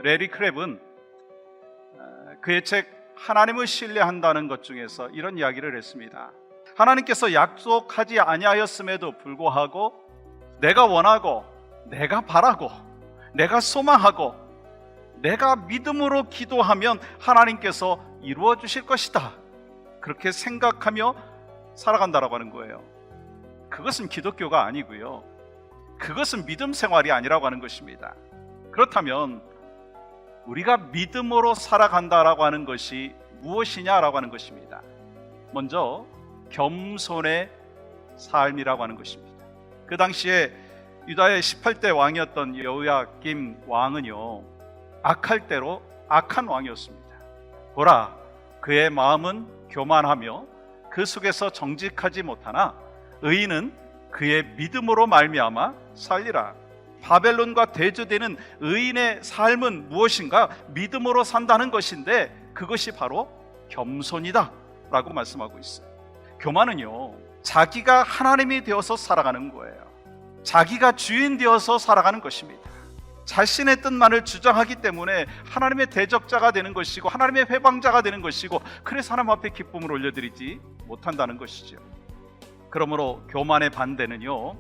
레리 크랩은 그의 책 하나님을 신뢰한다는 것 중에서 이런 이야기를 했습니다. 하나님께서 약속하지 아니하였음에도 불구하고 내가 원하고 내가 바라고 내가 소망하고 내가 믿음으로 기도하면 하나님께서 이루어 주실 것이다, 그렇게 생각하며 살아간다라고 하는 거예요. 그것은 기독교가 아니고요, 그것은 믿음 생활이 아니라고 하는 것입니다. 그렇다면 우리가 믿음으로 살아간다라고 하는 것이 무엇이냐라고 하는 것입니다. 먼저 겸손의 삶이라고 하는 것입니다. 그 당시에 유다의 18대 왕이었던 여호야김 왕은요, 악할 대로 악한 왕이었습니다. 보라, 그의 마음은 교만하며 그 속에서 정직하지 못하나 의인은 그의 믿음으로 말미암아 살리라. 바벨론과 대조되는 의인의 삶은 무엇인가? 믿음으로 산다는 것인데 그것이 바로 겸손이다 라고 말씀하고 있어요. 교만은요, 자기가 하나님이 되어서 살아가는 거예요. 자기가 주인 되어서 살아가는 것입니다. 자신의 뜻만을 주장하기 때문에 하나님의 대적자가 되는 것이고 하나님의 회방자가 되는 것이고, 그래서 하나님 앞에 기쁨을 올려드리지 못한다는 것이죠. 그러므로 교만의 반대는요,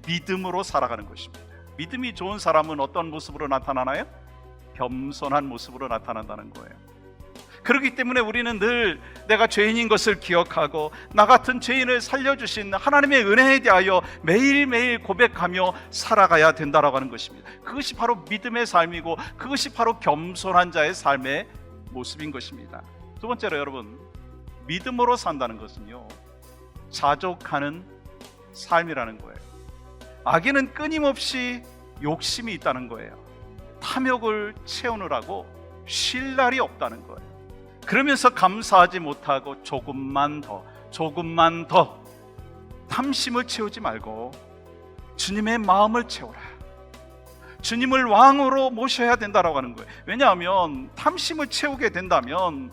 믿음으로 살아가는 것입니다. 믿음이 좋은 사람은 어떤 모습으로 나타나나요? 겸손한 모습으로 나타난다는 거예요. 그렇기 때문에 우리는 늘 내가 죄인인 것을 기억하고 나 같은 죄인을 살려주신 하나님의 은혜에 대하여 매일매일 고백하며 살아가야 된다라고 하는 것입니다. 그것이 바로 믿음의 삶이고 그것이 바로 겸손한 자의 삶의 모습인 것입니다. 두 번째로 여러분, 믿음으로 산다는 것은요, 자족하는 삶이라는 거예요. 악에는 끊임없이 욕심이 있다는 거예요. 탐욕을 채우느라고 쉴 날이 없다는 거예요. 그러면서 감사하지 못하고 조금만 더 탐심을 채우지 말고 주님의 마음을 채워라. 주님을 왕으로 모셔야 된다라고 하는 거예요. 왜냐하면 탐심을 채우게 된다면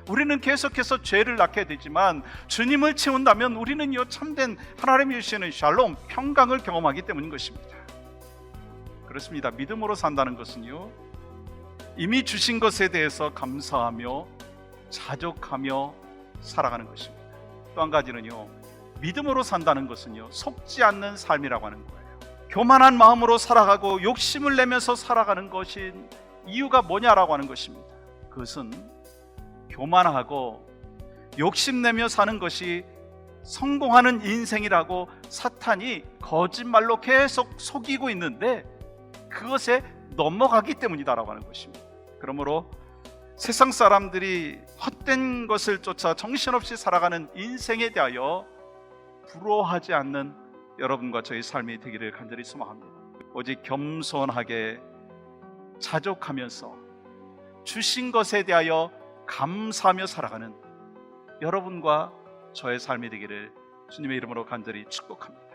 우리는 계속해서 죄를 낳게 되지만 주님을 채운다면 우리는요, 참된 하나님이 주시는 샬롬, 평강을 경험하기 때문인 것입니다. 그렇습니다. 믿음으로 산다는 것은요, 이미 주신 것에 대해서 감사하며 자족하며 살아가는 것입니다. 또 한 가지는요, 믿음으로 산다는 것은요, 속지 않는 삶이라고 하는 거예요. 교만한 마음으로 살아가고 욕심을 내면서 살아가는 것이 이유가 뭐냐라고 하는 것입니다. 그것은 교만하고 욕심내며 사는 것이 성공하는 인생이라고 사탄이 거짓말로 계속 속이고 있는데 그것에 넘어가기 때문이다라고 하는 것입니다. 그러므로 세상 사람들이 헛된 것을 쫓아 정신없이 살아가는 인생에 대하여 부러워하지 않는 여러분과 저의 삶이 되기를 간절히 소망합니다. 오직 겸손하게 자족하면서 주신 것에 대하여 감사하며 살아가는 여러분과 저의 삶이 되기를 주님의 이름으로 간절히 축복합니다.